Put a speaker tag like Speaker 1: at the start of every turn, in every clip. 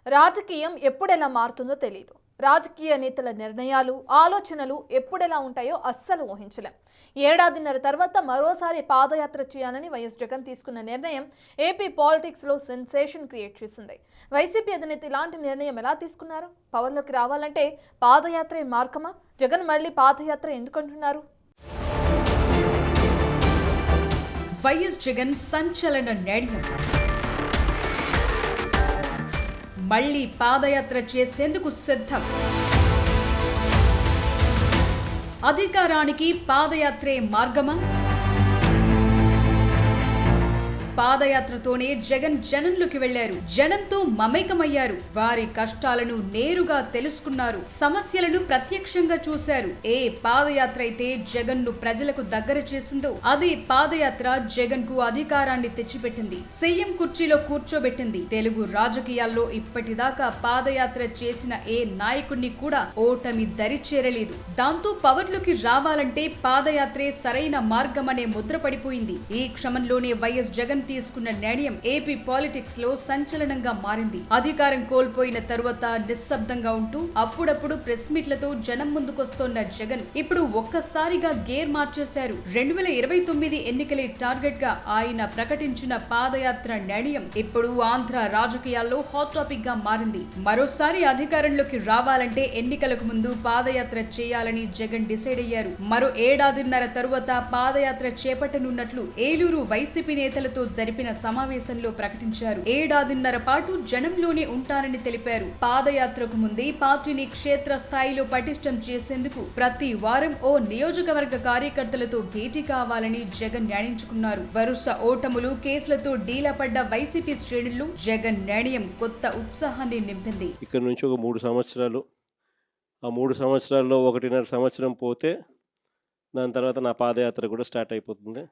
Speaker 1: రాజకీయం ఎప్పుడెలా మారుతుందో తెలియదు. రాజకీయ నేతల నిర్ణయాలు, ఆలోచనలు ఎప్పుడెలా ఉంటాయో అస్సలు ఊహించలేం. ఏడాదిన్నర తర్వాత మరోసారి పాదయాత్ర చేయాలని వైఎస్ జగన్ తీసుకున్న నిర్ణయం ఏపీ పాలిటిక్స్లో సెన్సేషన్ క్రియేట్ చేసింది. వైసీపీ అధినేత ఇలాంటి నిర్ణయం ఎలా తీసుకున్నారు? పవర్లోకి రావాలంటే పాదయాత్రే మార్గమా? జగన్ మళ్ళీ పాదయాత్ర ఎందుకంటున్నారు?
Speaker 2: వైఎస్ జగన్ సంచలన నిర్ణయం. మళ్లీ పాదయాత్ర చేసేందుకు సిద్ధం. అధికారానికి పాదయాత్రే మార్గమా? పాదయాత్రతోనే జగన్ జనంలోకి వెళ్లారు. జనంతో మమేకమయ్యారు. వారి కష్టాలను నేరుగా తెలుసుకున్నారు. సమస్యలను ప్రత్యక్షంగా చూశారు. ఏ పాదయాత్ర అయితే జగన్ ను ప్రజలకు దగ్గర చేసిందో అదే పాదయాత్ర జగన్ కు అధికారాన్ని తెచ్చిపెట్టింది. సీఎం కుర్చీలో కూర్చోబెట్టింది. తెలుగు రాజకీయాల్లో ఇప్పటిదాకా పాదయాత్ర చేసిన ఏ నాయకుడిని కూడా ఓటమి దరిచేరలేదు. దాంతో పవర్లోకి రావాలంటే పాదయాత్రే సరైన మార్గమనే ముద్ర పడిపోయింది. ఈ క్రమంలోనే వైఎస్ జగన్ తీసుకున్న నిర్ణయం ఏపీ పాలిటిక్స్ లో సంచలనంగా మారింది. అధికారం కోల్పోయిన తరువాత నిశ్శబ్దంగా ఉంటూ అప్పుడప్పుడు ప్రెస్ మీట్లతో జనం ముందుకొస్తోన్న జగన్ ఇప్పుడు ఒక్కసారిగా గేర్ మార్చేశారు. 2029 ఎన్నికలే టార్గెట్ గా ఆయన ప్రకటించిన పాదయాత్ర నిర్ణయం ఇప్పుడు ఆంధ్ర రాజకీయాల్లో హాట్ టాపిక్ గా మారింది. మరోసారి అధికారంలోకి రావాలంటే ఎన్నికలకు ముందు పాదయాత్ర చేయాలని జగన్ డిసైడ్ అయ్యారు. మరో ఏడాదిన్నర తరువాత పాదయాత్ర చేపట్టనున్నట్లు ఏలూరు వైసీపీ నేతలతో జరిపిన సమావేశంలో ప్రకటించారు. ఏడాదిన్నర పాటు జనంలోనే ఉంటానని తెలిపారు. పాదయాత్రకు ముందే పార్టీని క్షేత్ర స్థాయిలో పటిష్టం చేసేందుకు ప్రతి వారం ఓ నియోజకవర్గ కార్యకర్తలతో భేటీ కావాలని జగన్ నిర్ణయించుకున్నారు. వరుస ఓటములు, కేసులతో డీలపడ్డ వైసీపీ శ్రేణుల్లో జగన్ నిర్ణయం కొత్త ఉత్సాహాన్ని నింపింది.
Speaker 3: ఇక్కడ నుంచి ఒక 3 సంవత్సరాలు, ఆ 3 సంవత్సరాల్లో 1.5 సంవత్సరం పోతే దాని తర్వాత నా పాదయాత్ర కూడా స్టార్ట్ అయిపోతుంది.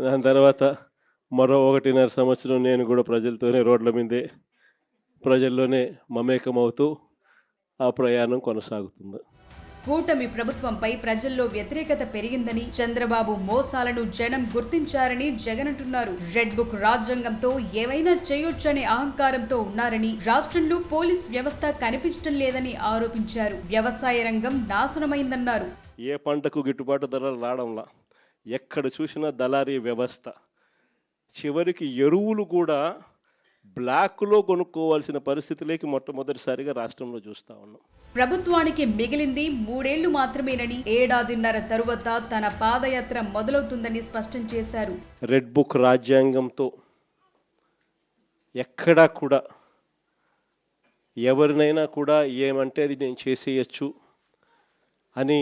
Speaker 3: దాని తర్వాత మరో 1.5 సంవత్సరం నేను కూడా ప్రజలతోనే రోడ్ల మీదే ప్రజల్లోనే మమేకమవుతూ ఆ ప్రయాణం కొనసాగుతుంది.
Speaker 2: కూటమి ప్రభుత్వంపై ప్రజల్లో వ్యతిరేకత పెరిగిందని, చంద్రబాబు మోసాలను జనం గుర్తించారని జగన్ అంటున్నారు. రెడ్ బుక్ రాజ్యాంగంతో ఏవైనా చేయొచ్చనే అహంకారంతో ఉన్నారని, రాష్ట్రంలో పోలీస్ వ్యవస్థ కనిపించడం లేదని ఆరోపించారు. వ్యవసాయ రంగం నాశనమైందన్నారు.
Speaker 3: ఏ పంటకు గిట్టుబాటు ధరలు రావడంలా, ఎక్కడ చూసినా దళారీ వ్యవస్థ. చివరికి ఎరువులు కూడా బ్లాక్లో కొనుక్కోవాల్సిన పరిస్థితిలోకి మొట్టమొదటిసారిగా రాష్ట్రంలో చూస్తా ఉన్నాం.
Speaker 2: ప్రభుత్వానికి మిగిలింది 3 ఏళ్లు మాత్రమేనని, ఏడాదిన్నర తరువాత తన పాదయాత్ర మొదలవుతుందని స్పష్టం చేశారు.
Speaker 3: రెడ్ బుక్ రాజ్యాంగంతో ఎక్కడా కూడా ఎవరినైనా కూడా ఏమంటే అది నేను చేసేయచ్చు అని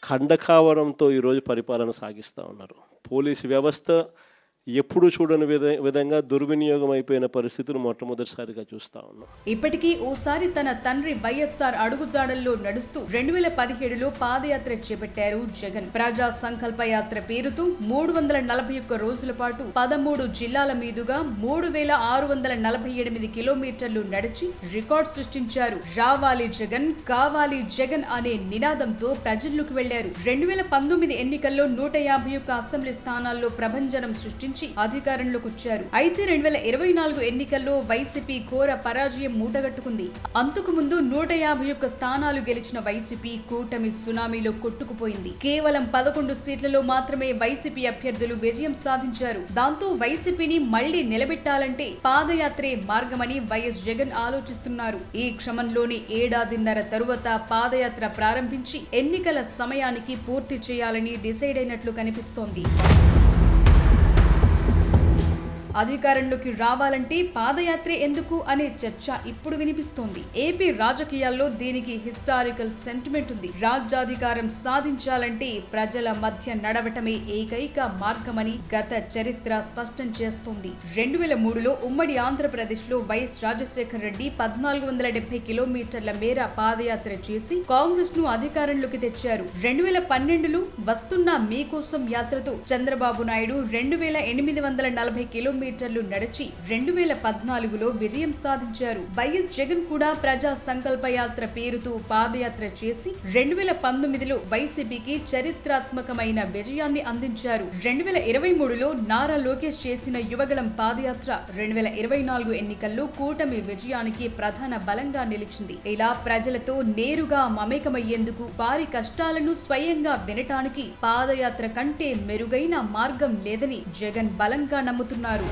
Speaker 3: ఖండకావరంతో ఈరోజు పరిపాలన సాగిస్తూ ఉన్నారు. పోలీసు వ్యవస్థ ఎప్పుడు చూడని విధంగా దుర్వినియోగం అయిపోయిన పరిస్థితులు మొట్టమొదటిసారిగా చూస్తా ఉన్నాం.
Speaker 2: ఇప్పటికీ ఓసారి తన తండ్రి వైఎస్ఆర్ అడుగుజాడల్లో నడుస్తూ 2017లో పాదయాత్ర చేపట్టారు జగన్. ప్రజా సంకల్ప యాత్ర పేరుతో 341 రోజుల పాటు 13 జిల్లాల మీదుగా 3648 కిలోమీటర్లు నడిచి రికార్డ్ సృష్టించారు. రావాలి జగన్, కావాలి జగన్ అనే నినాదంతో ప్రజల్లోకి వెళ్లారు. 2019 ఎన్నికల్లో 151 అసెంబ్లీ స్థానాల్లో ప్రభంజనం సృష్టించి అధికారంలోకి వచ్చారు. అయితే 2024 ఎన్నికల్లో వైసీపీ ఘోర పరాజయం మూటగట్టుకుంది. అంతకు ముందు 151 స్థానాలు గెలిచిన వైసీపీ కూటమి సునామీలో కొట్టుకుపోయింది. కేవలం 11 సీట్లలో మాత్రమే వైసీపీ అభ్యర్థులు విజయం సాధించారు. దాంతో వైసీపీని మళ్లీ నిలబెట్టాలంటే పాదయాత్రే మార్గమని వైఎస్ జగన్ ఆలోచిస్తున్నారు. ఈ క్రమంలోనే ఏడాదిన్నర తరువాత పాదయాత్ర ప్రారంభించి ఎన్నికల సమయానికి పూర్తి చేయాలని డిసైడ్ అయినట్లు కనిపిస్తోంది. అధికారంలోకి రావాలంటే పాదయాత్రే ఎందుకు అనే చర్చ ఇప్పుడు వినిపిస్తోంది. ఏపీ రాజకీయాల్లో దీనికి హిస్టారికల్ సెంటిమెంట్ ఉంది. రాజ్యాధికారం సాధించాలంటే ప్రజల మధ్య నడవటమే ఏకైక మార్గమని గత చరిత్ర స్పష్టం చేస్తోంది. 2003లో ఉమ్మడి ఆంధ్రప్రదేశ్ లో వైఎస్ రాజశేఖర రెడ్డి 1470 కిలోమీటర్ల మేర పాదయాత్ర చేసి కాంగ్రెస్ ను అధికారంలోకి తెచ్చారు. 2012లో వస్తున్న మీకోసం యాత్రతో చంద్రబాబు నాయుడు 2840 కిలోమీటర్ల కిలోమీటర్లు నడిచి 2014లో విజయం సాధించారు. వైఎస్ జగన్ కూడా ప్రజా సంకల్ప యాత్ర పేరుతో పాదయాత్ర చేసి 2019లో వైసీపీకి చరిత్రాత్మకమైన విజయాన్ని అందించారు. 2023లో నారా లోకేష్ చేసిన యువగళం పాదయాత్ర 2024 ఎన్నికల్లో కూటమి విజయానికి ప్రధాన బలంగా నిలిచింది. ఇలా ప్రజలతో నేరుగా మమేకమయ్యేందుకు, వారి కష్టాలను స్వయంగా వినటానికి పాదయాత్ర కంటే మెరుగైన మార్గం లేదని జగన్ బలంగా నమ్ముతున్నారు.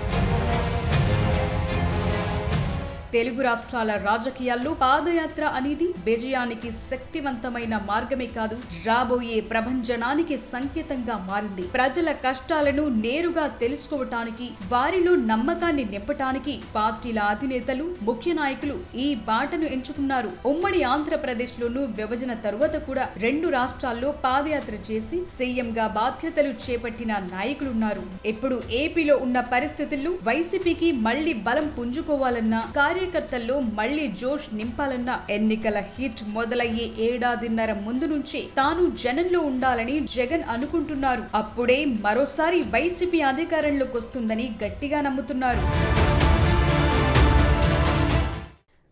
Speaker 2: తెలుగు రాష్ట్రాల రాజకీయాల్లో పాదయాత్ర అనేది విజయానికి శక్తివంతమైన మార్గమే కాదు, రాబోయే ప్రభంజనానికి సంకేతంగా మారింది. ప్రజల కష్టాలను నేరుగా తెలుసుకోవటానికి, వారిలో నమ్మకాన్ని నింపటానికి పార్టీల అధినేతలు, ముఖ్య నాయకులు ఈ బాటను ఎంచుకున్నారు. ఉమ్మడి ఆంధ్రప్రదేశ్ లోనూ విభజన తరువాత కూడా 2 రాష్ట్రాల్లో పాదయాత్ర చేసి సీఎంగా బాధ్యతలు చేపట్టిన నాయకులున్నారు. ఇప్పుడు ఏపీలో ఉన్న పరిస్థితుల్లో వైసీపీకి మళ్లీ బలం పుంజుకోవాలన్నా, కార్యకర్తల్లో మళ్లీ జోష్ నింపాలన్న ఎన్నికల హిట్ మొదలయ్యే ఏడాదిన్నర ముందు నుంచి తాను జనంలో ఉండాలని జగన్ అనుకుంటున్నారు. అప్పుడే మరోసారి వైసీపీ అధికారంలోకి వస్తుందని గట్టిగా నమ్ముతున్నారు.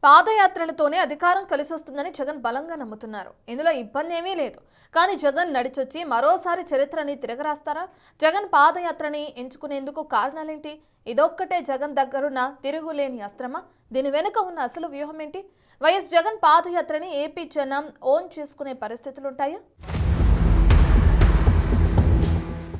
Speaker 1: పాదయాత్రలతోనే అధికారం కలిసి వస్తుందని జగన్ బలంగా నమ్ముతున్నారు. ఇందులో ఇబ్బంది ఏమీ లేదు. కానీ జగన్ నడిచొచ్చి మరోసారి చరిత్రని తిరగరాస్తారా? జగన్ పాదయాత్రని ఎంచుకునేందుకు కారణాలేంటి? ఇదొక్కటే జగన్ దగ్గరున్న తిరుగులేని అస్త్రమా? దీని వెనుక ఉన్న అసలు వ్యూహం ఏంటి? వైఎస్ జగన్ పాదయాత్రని ఏపీ జనం ఓన్ చేసుకునే పరిస్థితులుంటాయా?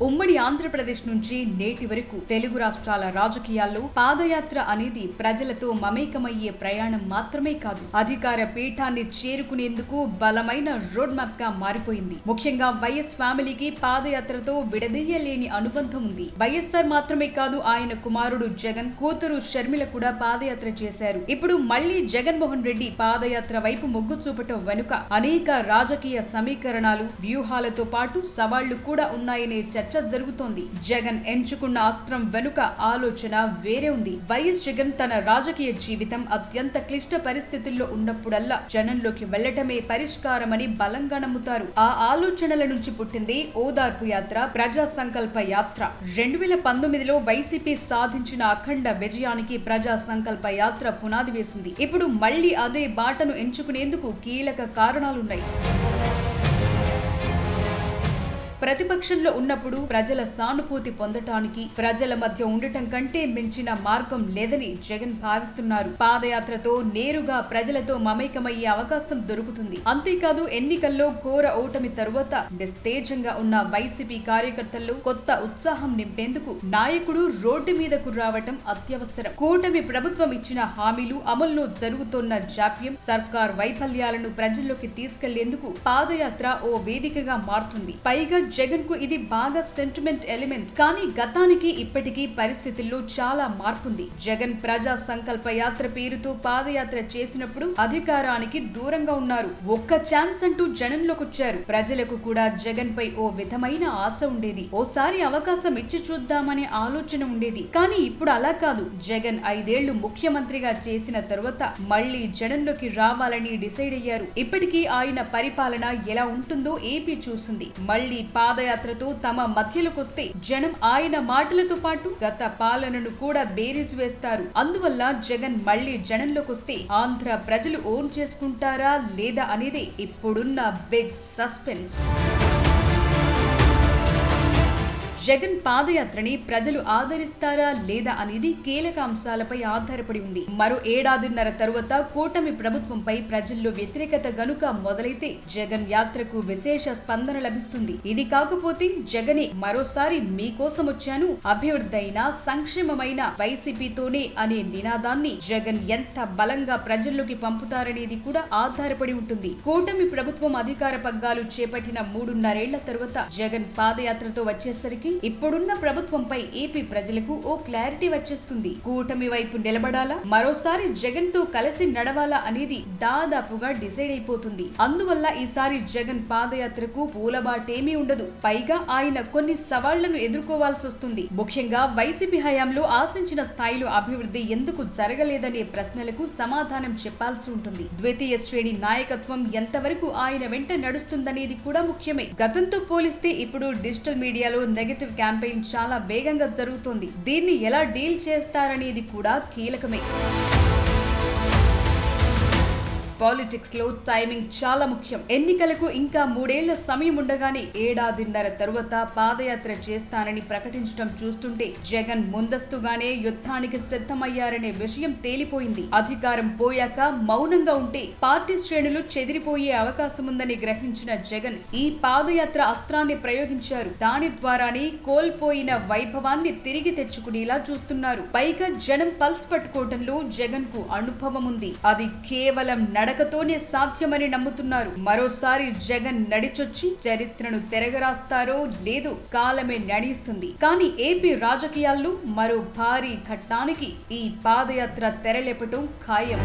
Speaker 2: ఉమ్మడి ఆంధ్రప్రదేశ్ నుంచి నేటి వరకు తెలుగు రాష్ట్రాల రాజకీయాల్లో పాదయాత్ర అనేది ప్రజలతో మమేకమయ్యే ప్రయాణం మాత్రమే కాదు, అధికార పీఠాన్ని చేరుకునేందుకు బలమైన రోడ్ మ్యాప్ గా మారిపోయింది. ముఖ్యంగా వైఎస్ ఫ్యామిలీకి పాదయాత్రతో విడదీయలేని అనుబంధం ఉంది. వైఎస్ఆర్ మాత్రమే కాదు, ఆయన కుమారుడు జగన్, కూతురు షర్మిల కూడా పాదయాత్ర చేశారు. ఇప్పుడు మళ్లీ జగన్మోహన్ రెడ్డి పాదయాత్ర వైపు మొగ్గు చూపటం వెనుక అనేక రాజకీయ సమీకరణాలు, వ్యూహాలతో పాటు సవాళ్లు కూడా ఉన్నాయనే చర్చ జరుగుతోంది. జగన్ ఎంచుకున్న అస్త్రం వెనుక ఆలోచన వేరే ఉంది. వైఎస్ జగన్ తన రాజకీయ జీవితం అత్యంత క్లిష్ట పరిస్థితుల్లో ఉన్నప్పుడల్లా జనంలోకి వెళ్లటమే పరిష్కారమని బలంగా నమ్ముతారు. ఆ ఆలోచనల నుంచి పుట్టింది ఓదార్పు యాత్ర, ప్రజా సంకల్ప యాత్ర. 2019లో వైసీపీ సాధించిన అఖండ విజయానికి ప్రజా సంకల్ప యాత్ర పునాది వేసింది. ఇప్పుడు మళ్లీ అదే బాటను ఎంచుకునేందుకు కీలక కారణాలున్నాయి. ప్రతిపక్షంలో ఉన్నప్పుడు ప్రజల సానుభూతి పొందటానికి, ప్రజల మధ్య ఉండటం కంటే మించిన మార్గం లేదని జగన్ భావిస్తున్నారు. పాదయాత్రతో నేరుగా ప్రజలతో మమేకమయ్యే అవకాశం దొరుకుతుంది. అంతేకాదు, ఎన్నికల్లో ఘోర ఓటమి తరువాత నిస్తేజంగా ఉన్న వైసీపీ కార్యకర్తల్లో కొత్త ఉత్సాహం నింపేందుకు నాయకుడు రోడ్డు మీదకు రావటం అత్యవసరం. కూటమి ప్రభుత్వం ఇచ్చిన హామీలు అమల్లో జరుగుతోన్న జాప్యం, సర్కార్ వైఫల్యాలను ప్రజల్లోకి తీసుకెళ్లేందుకు పాదయాత్ర ఓ వేదికగా మారుతుంది. పైగా జగన్ కు ఇది బాగా సెంటిమెంట్ ఎలిమెంట్. కానీ గతానికి ఇప్పటికీ పరిస్థితుల్లో చాలా మార్పుంది. జగన్ ప్రజా సంకల్ప యాత్ర పేరుతో పాదయాత్ర చేసినప్పుడు అధికారానికి దూరంగా ఉన్నారు. ఒక్క ఛాన్స్ అంటూ జనంలోకి వచ్చారు. ప్రజలకు కూడా జగన్ పై ఓ విధమైన ఆశ ఉండేది. ఓసారి అవకాశం ఇచ్చి చూద్దామనే ఆలోచన ఉండేది. కానీ ఇప్పుడు అలా కాదు. జగన్ 5 ఏళ్లు ముఖ్యమంత్రిగా చేసిన తరువాత మళ్లీ జనంలోకి రావాలని డిసైడ్ అయ్యారు. ఇప్పటికీ ఆయన పరిపాలన ఎలా ఉంటుందో ఏపీ చూసింది. మళ్లీ పాదయాత్రతో తమ మధ్యలోకొస్తే జనం ఆయన మాటలతో పాటు గత పాలనను కూడా బేరీజు వేస్తారు. అందువల్ల జగన్ మళ్లీ జనంలోకొస్తే ఆంధ్ర ప్రజలు ఓన్ చేసుకుంటారా లేదా అనేది ఇప్పుడున్న బిగ్ సస్పెన్స్. జగన్ పాదయాత్రని ప్రజలు ఆదరిస్తారా లేదా అనేది కీలక అంశాలపై ఆధారపడి ఉంది. మరో ఏడాదిన్నర తరువాత కూటమి ప్రభుత్వంపై ప్రజల్లో వ్యతిరేకత గనుక మొదలైతే జగన్ యాత్రకు విశేష స్పందన లభిస్తుంది. ఇది కాకపోతే జగనే మరోసారి మీకోసం వచ్చాను, అభివృద్ధైన సంక్షేమమైన వైసీపీతోనే అనే నినాదాన్ని జగన్ ఎంత బలంగా ప్రజల్లోకి పంపుతారనేది కూడా ఆధారపడి ఉంటుంది. కూటమి ప్రభుత్వం అధికార పగ్గాలు చేపట్టిన 3.5 ఏళ్ల తరువాత జగన్ పాదయాత్రతో వచ్చేసరికి ఇప్పుడున్న ప్రభుత్వంపై ఏపీ ప్రజలకు ఓ క్లారిటీ వచ్చేస్తుంది. కూటమి వైపు నిలబడాలా, మరోసారి జగన్ తో కలిసి నడవాలా అనేది దాదాపుగా డిసైడ్ అయిపోతుంది. అందువల్ల ఈసారి జగన్ పాదయాత్రకు పూలబాటేమీ ఉండదు. పైగా ఆయన కొన్ని సవాళ్లను ఎదుర్కోవాల్సి వస్తుంది. ముఖ్యంగా వైసీపీ హయాంలో ఆశించిన స్థాయిలో అభివృద్ధి ఎందుకు జరగలేదనే ప్రశ్నలకు సమాధానం చెప్పాల్సి ఉంటుంది. ద్వితీయ శ్రేణి నాయకత్వం ఎంతవరకు ఆయన వెంట నడుస్తుందనేది కూడా ముఖ్యమే. గతంతో పోలిస్తే ఇప్పుడు డిజిటల్ మీడియాలో నెగటివ్ నెగటివ్ క్యాంపెయిన్ చాలా వేగంగా జరుగుతోంది. దీన్ని ఎలా డీల్ చేస్తారనేది కూడా కీలకమే. పాలిటిక్స్ లో టైమింగ్ చాలా ముఖ్యం. ఎన్నికలకు ఇంకా 3 ఏళ్ల సమయం ఉండగానే ఏడాదిన్నర తరువాత పాదయాత్ర చేస్తానని ప్రకటించడం చూస్తుంటే జగన్ ముందస్తుగానే యుద్ధానికి సిద్ధమయ్యారనే విషయం తేలిపోయింది. అధికారం పోయాక మౌనంగా ఉంటే పార్టీ శ్రేణులు చెదిరిపోయే అవకాశం ఉందని గ్రహించిన జగన్ ఈ పాదయాత్ర అస్త్రాన్ని ప్రయోగించారు. దాని ద్వారానే కోల్పోయిన వైభవాన్ని తిరిగి తెచ్చుకునేలా చూస్తున్నారు. పైగా జనం పల్స్ పట్టుకోవడంలో జగన్ కు అనుభవం ఉంది. అది కేవలం నడకతోనే సాధ్యమని నమ్ముతున్నారు. మరోసారి జగన్ నడిచొచ్చి చరిత్రను తిరగరాస్తారో లేదో కాలమే నడిస్తుంది. కానీ ఏపీ రాజకీయాల్లో మరో భారీ ఘట్టానికి ఈ పాదయాత్ర తెరలేపటం ఖాయం.